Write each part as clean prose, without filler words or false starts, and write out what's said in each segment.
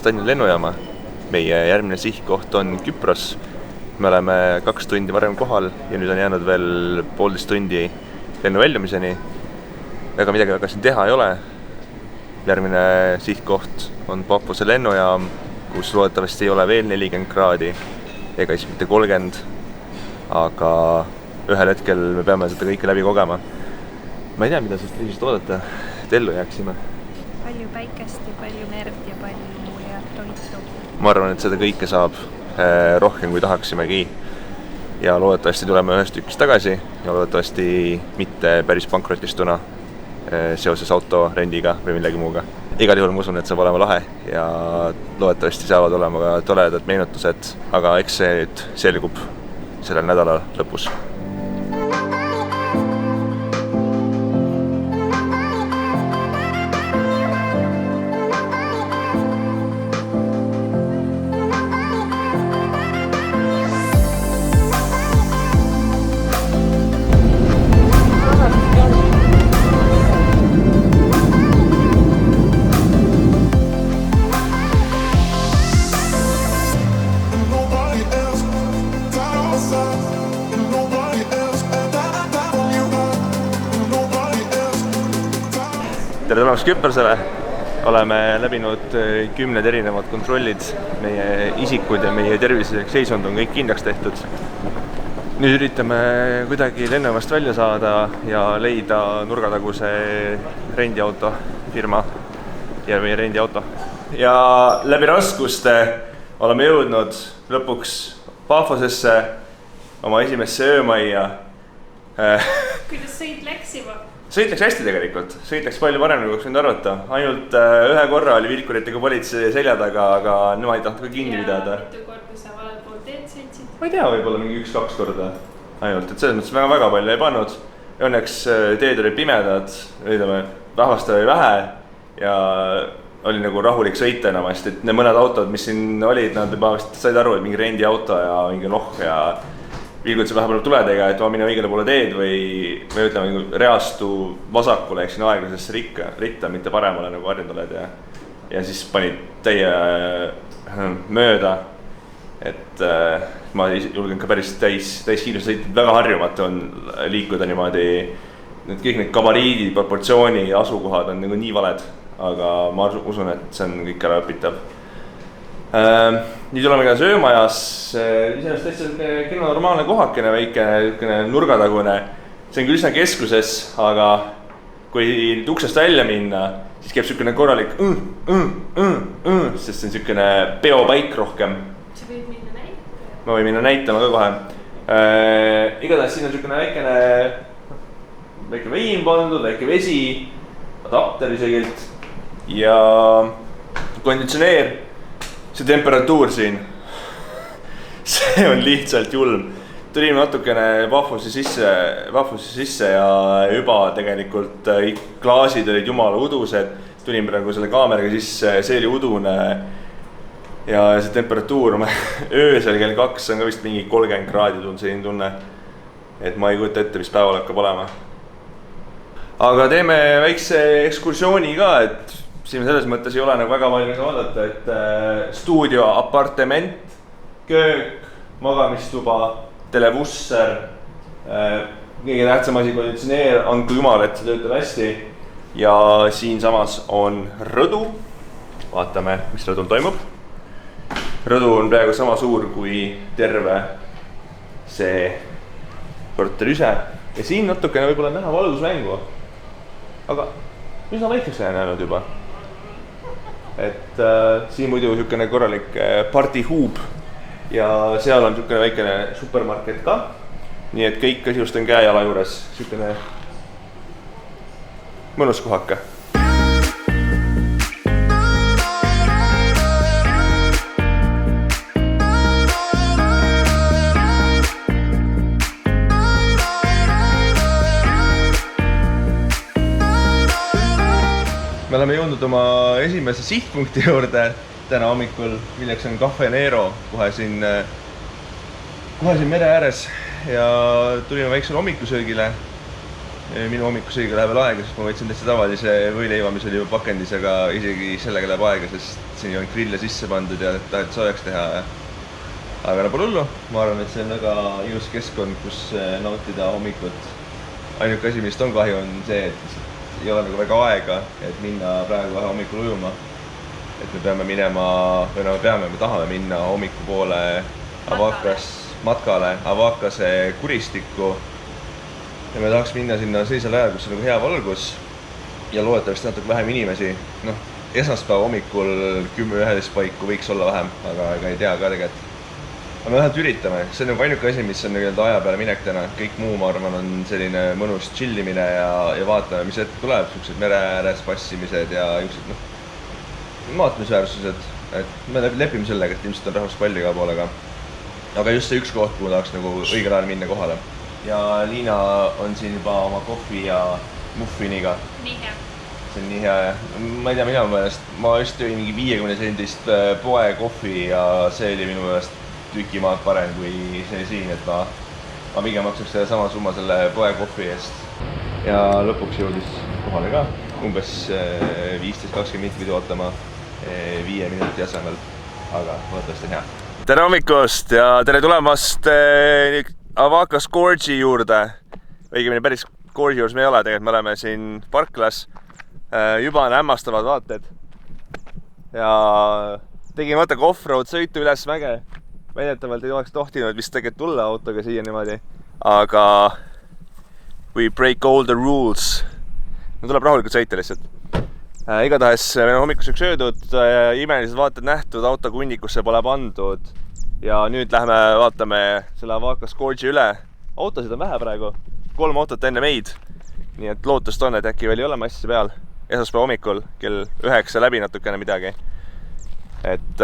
tulemast Tallinna lennujaama. Meie järgmine sihtkoht on Küpros. Me oleme 2 tundi varem kohal ja nüüd on jäänud veel 1,5 tundi lennu väljumiseni. Väga midagi väga siin teha ei ole. Järgmine sihtkoht on Pafose lennujaam, kus loodetavasti ei ole veel 40 kraadi ega siis mitte 30, aga ühel hetkel me peame seda kõike läbi kogema. Ma ei tea, mida sellest reisist oodata, et ellu jääksime. Palju päikest ja palju merd ja palju head toitu. Ma arvan, et seda kõike saab rohkem kui tahaksimegi. Ja loodetavasti tuleme ühest tükist tagasi ja loodetavasti mitte päris pankrotistuna seoses auto rendiga või millegi muuga. Igal juhul ma usun, et saab olema lahe ja loodetavasti saavad olema ka toredad meenutused, aga eks see nüüd selgub sellel nädala lõpus. Tere tulemast Küprosele! Oleme läbinud 10 erinevad kontrollid, meie isikud ja meie tervislik seisund on kõik kindlaks tehtud. Nüüd üritame kuidagi lennujaamast välja saada ja leida nurgataguse rendiauto firma ja meie rendiauto. Ja läbi raskuste oleme jõudnud lõpuks Pafosesse, oma esimesse öömajja. Kuidas sõit läks juba? Sõit läks hästi tegelikult, sõit läks palju parem, kui võinud arvata. Ainult ühe korra oli vilkuritega politsei selja taga, aga nemad ei tahtnud ka kinni pidada. Ja mitu korda sa valel pool teed sõitsid? Ma ei tea, võib-olla mingi 1-2 korda ainult, et selles mõttes väga palju ei pannud. Õnneks teed olid pimedad, rahvast oli vähe ja oli nagu rahulik sõita enamasti. Et need mõned autod, mis siin olid, nad juba said aru, et mingi rendiauto ja mingi ja vilgutse vahepeal tuledega, et ma minna õigele poole teed või ütleme reastu vasakule, ehk siin aeglasesse ritta, mitte paremale nagu harjunud oled ja siis panid täie mööda, et ma julgen ka päris täis kiirus sõita, väga harjumatu on liikuda niimoodi, kõik need gabariidid, proportsiooni ja asukohad on nagu nii valed, aga ma usun, et see on kõik ära õpitav. Nüüd oleme ka söömajas, iseenesest täitsa normaalne kohakene, väike nurgatagune. See on küll üsna keskuses, aga kui uksest välja minna, siis käib selline korralik sest see on selline peopaik rohkem. Sa võid minna näitama? Ma võin minna näitama ka kohe. Igatahes siin on selline väike vein pandud, väike vesi, adapter isegilt ja konditsioneer. See temperatuur siin, see on lihtsalt julm. Tulime natukene Pafose sisse ja juba tegelikult klaasid olid jumala udused. Tulime praegu selle kaameraga sisse, see oli udune ja see temperatuur öösel kell 2 on ka vist mingi 30 kraadi selline tunne, et ma ei kujuta ette, mis päeval hakkab olema. Aga teeme väikse ekskursiooni ka, et siin selles mõttes ei ole nagu väga palju vaadata, et stuudio, apartement, köök, magamistuba, televusser, kõige tähtsam asi konditsioneer, andku jumal, et see töötab hästi. Ja siin samas on rõdu, vaatame, mis rõdul toimub. Rõdu on peaaegu sama suur kui terve see korter ise ja siin natukene võib-olla näha valgusmängu, aga üsna väikeseks näinud juba. Et siin muidu selline korralik partihuub ja seal on selline väikene supermarket ka, nii et kõik asjust on käejala juures, selline mõnus kohaka. Me oleme jõudnud oma esimese sihtpunkti juurde täna hommikul, milleks on Cafe Nero, kohe siin mere ääres ja tulime väiksele hommikusöögile. minu hommikusöögiga läheb veel aega, sest ma võtsin täitsa tavalise võileiva, mis oli juba pakendis, aga isegi sellega läheb aega, sest siin on grille sisse pandud ja tahet soojaks teha. Aga pole hullu, ma arvan, et see on väga ilus keskkond, kus nautida hommikut. Ainuke asi, millest on kahju, on see, et ei ole nagu väga aega, et minna praegu vähe hommikul ujuma. Et me peame minema, või no me tahame minna hommikupoole matkale Avakase kuristikku. Ja me tahaks minna sinna sellisel ajal, kus on nagu hea valgus ja loodetavasti natuke vähem inimesi. Noh, esmaspäeva hommikul 10-11 paiku võiks olla vähem, aga ei tea ka tegelikult. Aga me vähemalt üritame, see on nagu ainuke asi, mis on nagu aja peale minek täna. Kõik muu, ma arvan, on selline mõnus chillimine ja vaatame, mis ette tuleb. Siuksed mere ääres passimised ja vaatamisväärsused. Et me lepime sellega, et ilmselt on rahvast palju iga poolega. Aga just see üks koht, kuhu tahaks nagu õigel ajal minna kohale. Ja Liina on siin juba oma kohvi ja muffiniga. Nii hea. See on nii hea ja ma ei tea, minu meelest ma just jõin mingi 50 sendist poe kohvi ja see oli minu meelest tükimaad parem kui see siin, et ma pigem maksaks selle sama summa selle poe kohvi eest. Ja lõpuks jõudis kohale ka, umbes 15-20 minutit pidi ootama 5 minuti asemel, aga loodetavasti on hea. Tere hommikust ja tere tulemast Avakas Gorge'i juurde. Õigemini päris Gorge'i juures me ei ole, tegelikult me oleme siin parklas. Juba on hämmastavad vaated. Ja tegin vaata off-road sõitu üles mäge. Väidetavalt ei oleks tohtinud vist tegelikult tulla autoga siia niimoodi. Aga we break all the rules. No tuleb rahulikult sõita lihtsalt. Igatahes meil on hommikuseks öödud, imelised vaated nähtud, auto kunnikusse pole pandud. Ja nüüd lähme vaatame selle Avakas Gorge'i üle. Autosid on vähe praegu, 3 autot enne meid. Nii et lootust on, et äkki veel ei ole massi peal. Esmaspäeva hommikul kell 9 läbi natukene midagi. Et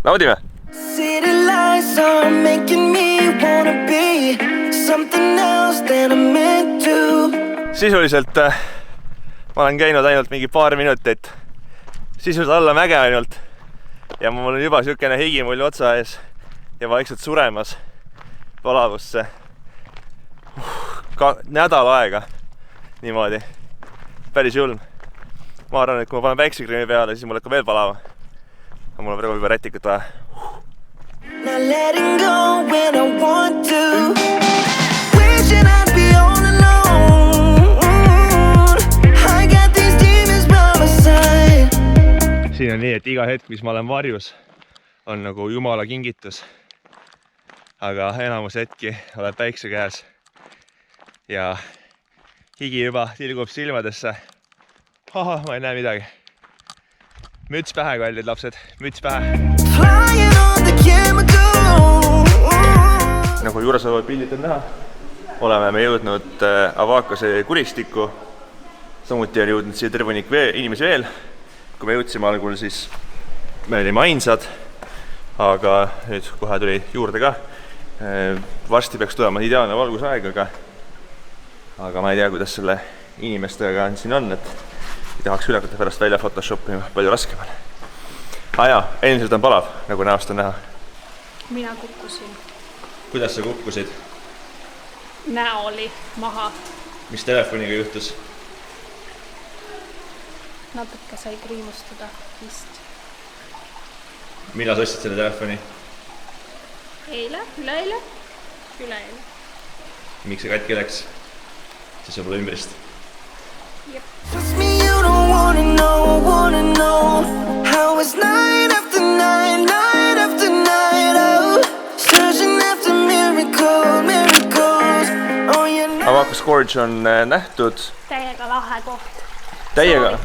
naudime! City lights are making me wanna be something else than I'm meant to. Sisuliselt ma olen käinud ainult mingi paar minutit. Sisuliselt alla mäge ainult. Ja mul on juba siukene higimulli otsa ees ja vaikselt suremas palavusse. Nädal aega niimoodi. Päris julm. Ma arvan, et kui ma panen päiksekreemi peale, siis mul hakkab veel palava. Aga mul on praegu juba rätikut vaja. Not letting go when I want to. Wishing I'd be all alone. I got these demons by my side. Siin on nii, et iga hetk, mis ma olen varjus, on nagu Jumala kingitus. Aga enamus hetki oled päikse käes. Ja higi juba tilgub silmadesse. Ma ei näe midagi. Müts pähe, kallid lapsed. Müts pähe. Flying on the chemical. Nagu juures olevad pildid on näha, oleme me jõudnud Avakase kuristikku. Samuti on jõudnud siia terve hunnik inimesi veel. Kui me jõudsime algul, siis me olime ainsad, aga nüüd kohe tuli juurde ka. Varsti peaks tulema ideaalne valgusaeg, aga ma ei tea, kuidas selle inimestega siin on, et ei tahaks ülekute pärast välja Photoshopima, palju raskem on. Jaa, endiselt on palav, nagu näost on näha. Mina kukkusin. Kuidas sa kukkusid? Näo oli maha. Mis telefoniga juhtus? Natuke sai kriimustada vist. Millal sa ostsid selle telefoni? Eile, üleeile. Miks see katki läks? Siis võib-olla ümbrist. Trust me, you don't wanna know how it's night after night, night after night, oh, searching after miracles, oh yeah. Avakas Gorge on nähtud. Täiega lahe koht. Täiega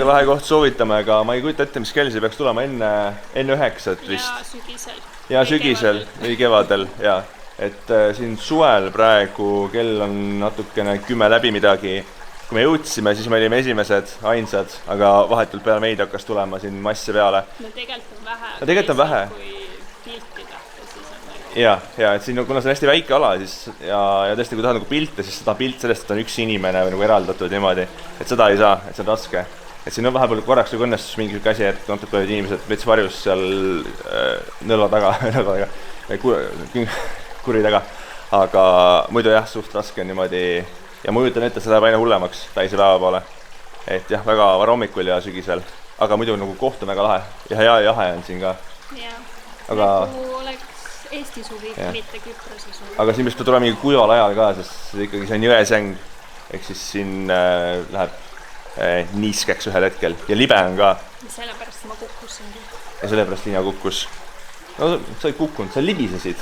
lahe koht, soovitame, aga ma ei kujuta ette, mis kell see peaks tulema enne 9 vist. Ja sügisel. Ja sügisel või kevadel, jaa. Et siin suvel praegu kell on natukene 10 läbi midagi. Kui me jõudsime, siis me olime esimesed, ainsad, aga vahetult peale meid hakkas tulema siin masse peale. No tegelikult on vähe. Kui piltida, siis on väga. Ja, et siin, kuna see on hästi väike ala, siis, ja tõesti, kui tahad nagu pilte, siis seda pilt sellest, et on üks inimene või nagu eraldatud niimoodi, et seda ei saa, et see on raske. Et siin on vahepeal korraks nagu õnnestus mingi asi, et natuke olid inimesed veits varjus seal nõlva taga, kuri taga, aga muidu jah, suht raske on niimoodi ja ma kujutan ette, see läheb aina hullemaks päise päeva poole. Et jah, väga varahommikul ja sügisel, aga muidu nagu koht on väga lahe ja hea jahe on siin ka. Aga nagu oleks Eesti suvi, mitte Küprose suvi. Aga siin peaks tulema mingi kuival ajal ka, sest ikkagi see on jõesäng, ehk siis siin läheb niiskeks ühel hetkel ja libe on ka. Sellepärast ma kukkusingi. Ja sellepärast Liina kukkus. No sa ei kukkunud, sa libisesid.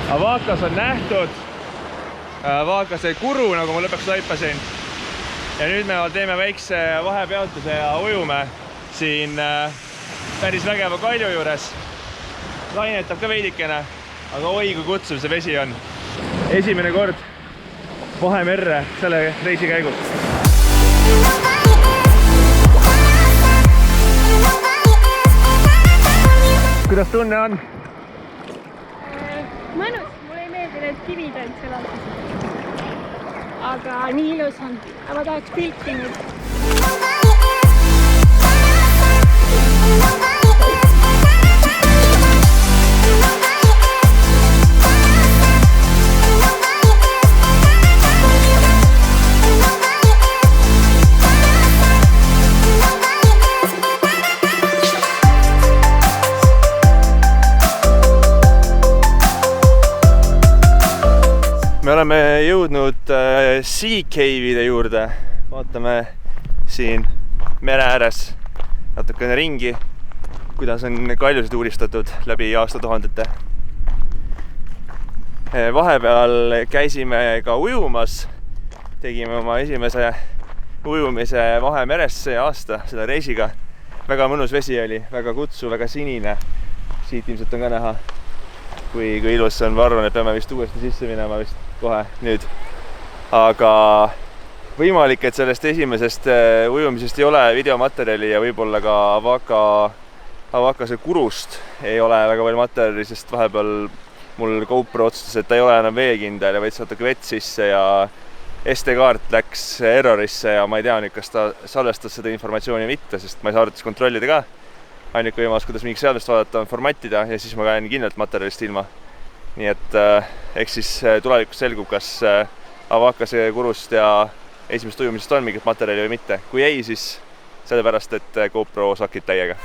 Avaakas on nähtud, Avaakase kuru, nagu ma lõpuks laipasin. Ja nüüd me teeme väikse vahepeatuse ja ujume siin päris vägeva kalju juures. Lainetab ka veidikene, aga oi kui kutsuv see vesi on. Esimene kord Vahemerre selle reisi käigus. Kuidas tunne on? Mõnus, mulle ei meeldi need kivid ainult selatasid. Aga nii ilus on. Ma tahaks pilti nüüd. Me oleme jõudnud Sea Cave'ide juurde. Vaatame siin mere ääres natukene ringi, kuidas on kaljusid uuristatud läbi aastatuhandete. Vahepeal käisime ka ujumas. Tegime oma esimese ujumise Vahemeresse aasta selle reisiga. Väga mõnus vesi oli, väga kutsu, väga sinine. Siit ilmselt on ka näha, kui ilus on. Ma arvan, et peame vist uuesti sisse minema vist kohe nüüd. Aga võimalik, et sellest esimesest ujumisest ei ole videomaterjali ja võib-olla ka Avaakase kurust ei ole väga palju materjali, sest vahepeal mul GoPro otsustas, et ta ei ole enam veekindel ja võttis natuke vett sisse ja SD-kaart läks errorisse ja ma ei tea nüüd, kas ta salvestas seda informatsiooni mitte, sest ma ei saa arvates kontrollida ka. Ainuke võimalus, kuidas mingit seadmest vaadata, on formatida ja siis ma käin kindlalt materjalist ilma. Nii et eks siis tulevikus selgub, kas Avaakase kurust ja esimest ujumisest on mingit materjali või mitte. Kui ei, siis sellepärast, et GoPro sakib täiega.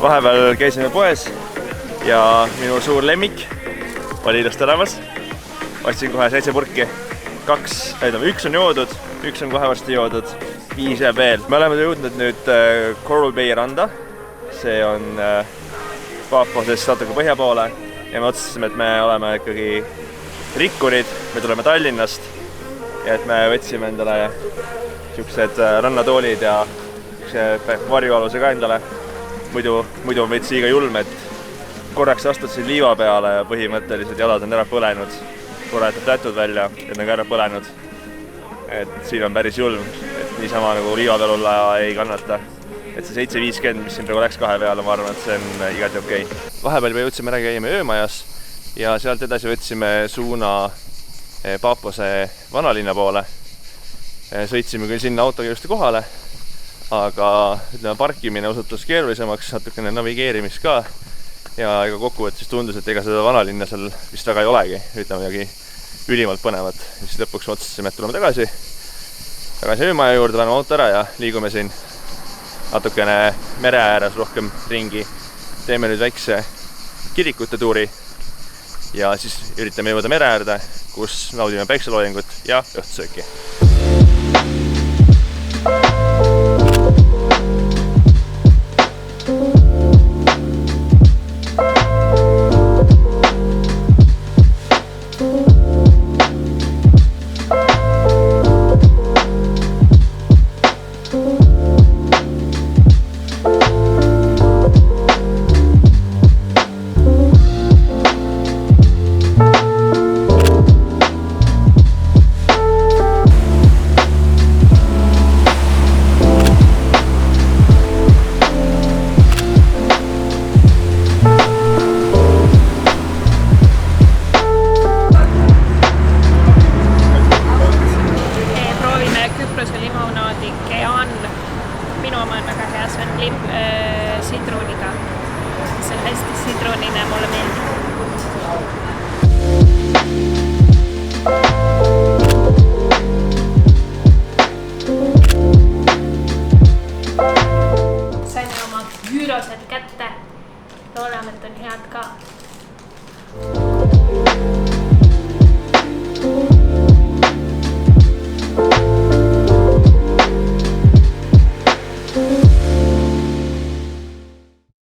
Vahepeal käisime poes ja minu suur lemmik oli Ilus tänamas. Ostsin kohe 7 purki. 1 on joodud, 1 on kohe varsti joodud, 5 jääb veel. Me oleme jõudnud nüüd Coral Bay randa. See on Paphosest natuke põhja poole ja me otsustasime, et me oleme ikkagi rikkurid. Me tuleme Tallinnast ja et me võtsime endale siuksed rannatoolid ja varjualuse ka endale. Muidu on veits liiga julm, et korraks astud siin liiva peale ja põhimõtteliselt jalad on ära põlenud. Korra jätab tätud välja, et on ka ära põlenud. Et siin on päris julm, et niisama nagu liiva peal olla ei kannata. Et see 7.50, mis siin praegu läks 2 peale, ma arvan, et see on igati okei. Vahepeal me jõudsime ära käima öömajas ja sealt edasi võtsime suuna Paphose vanalinna poole. Sõitsime küll sinna autoga just kohale, aga ütleme, parkimine osutus keerulisemaks, natukene navigeerimist ka ja ega kokkuvõttes tundus, et ega seda vanalinna seal vist väga ei olegi, ütleme midagi ülimalt põnevat. Siis lõpuks otsustasime, et tuleme tagasi öömaja juurde, paneme auto ära ja liigume siin natukene mere ääres rohkem ringi. Teeme nüüd väikse kirikute tuuri ja siis üritame jõuda mere äärde, kus naudime päikseloojangut ja õhtusööki. oma on väga hea, see on sidruniga. See on hästi sidrunine, mulle meeldib. Saime oma gyroset kätte. Loodame, et on head ka.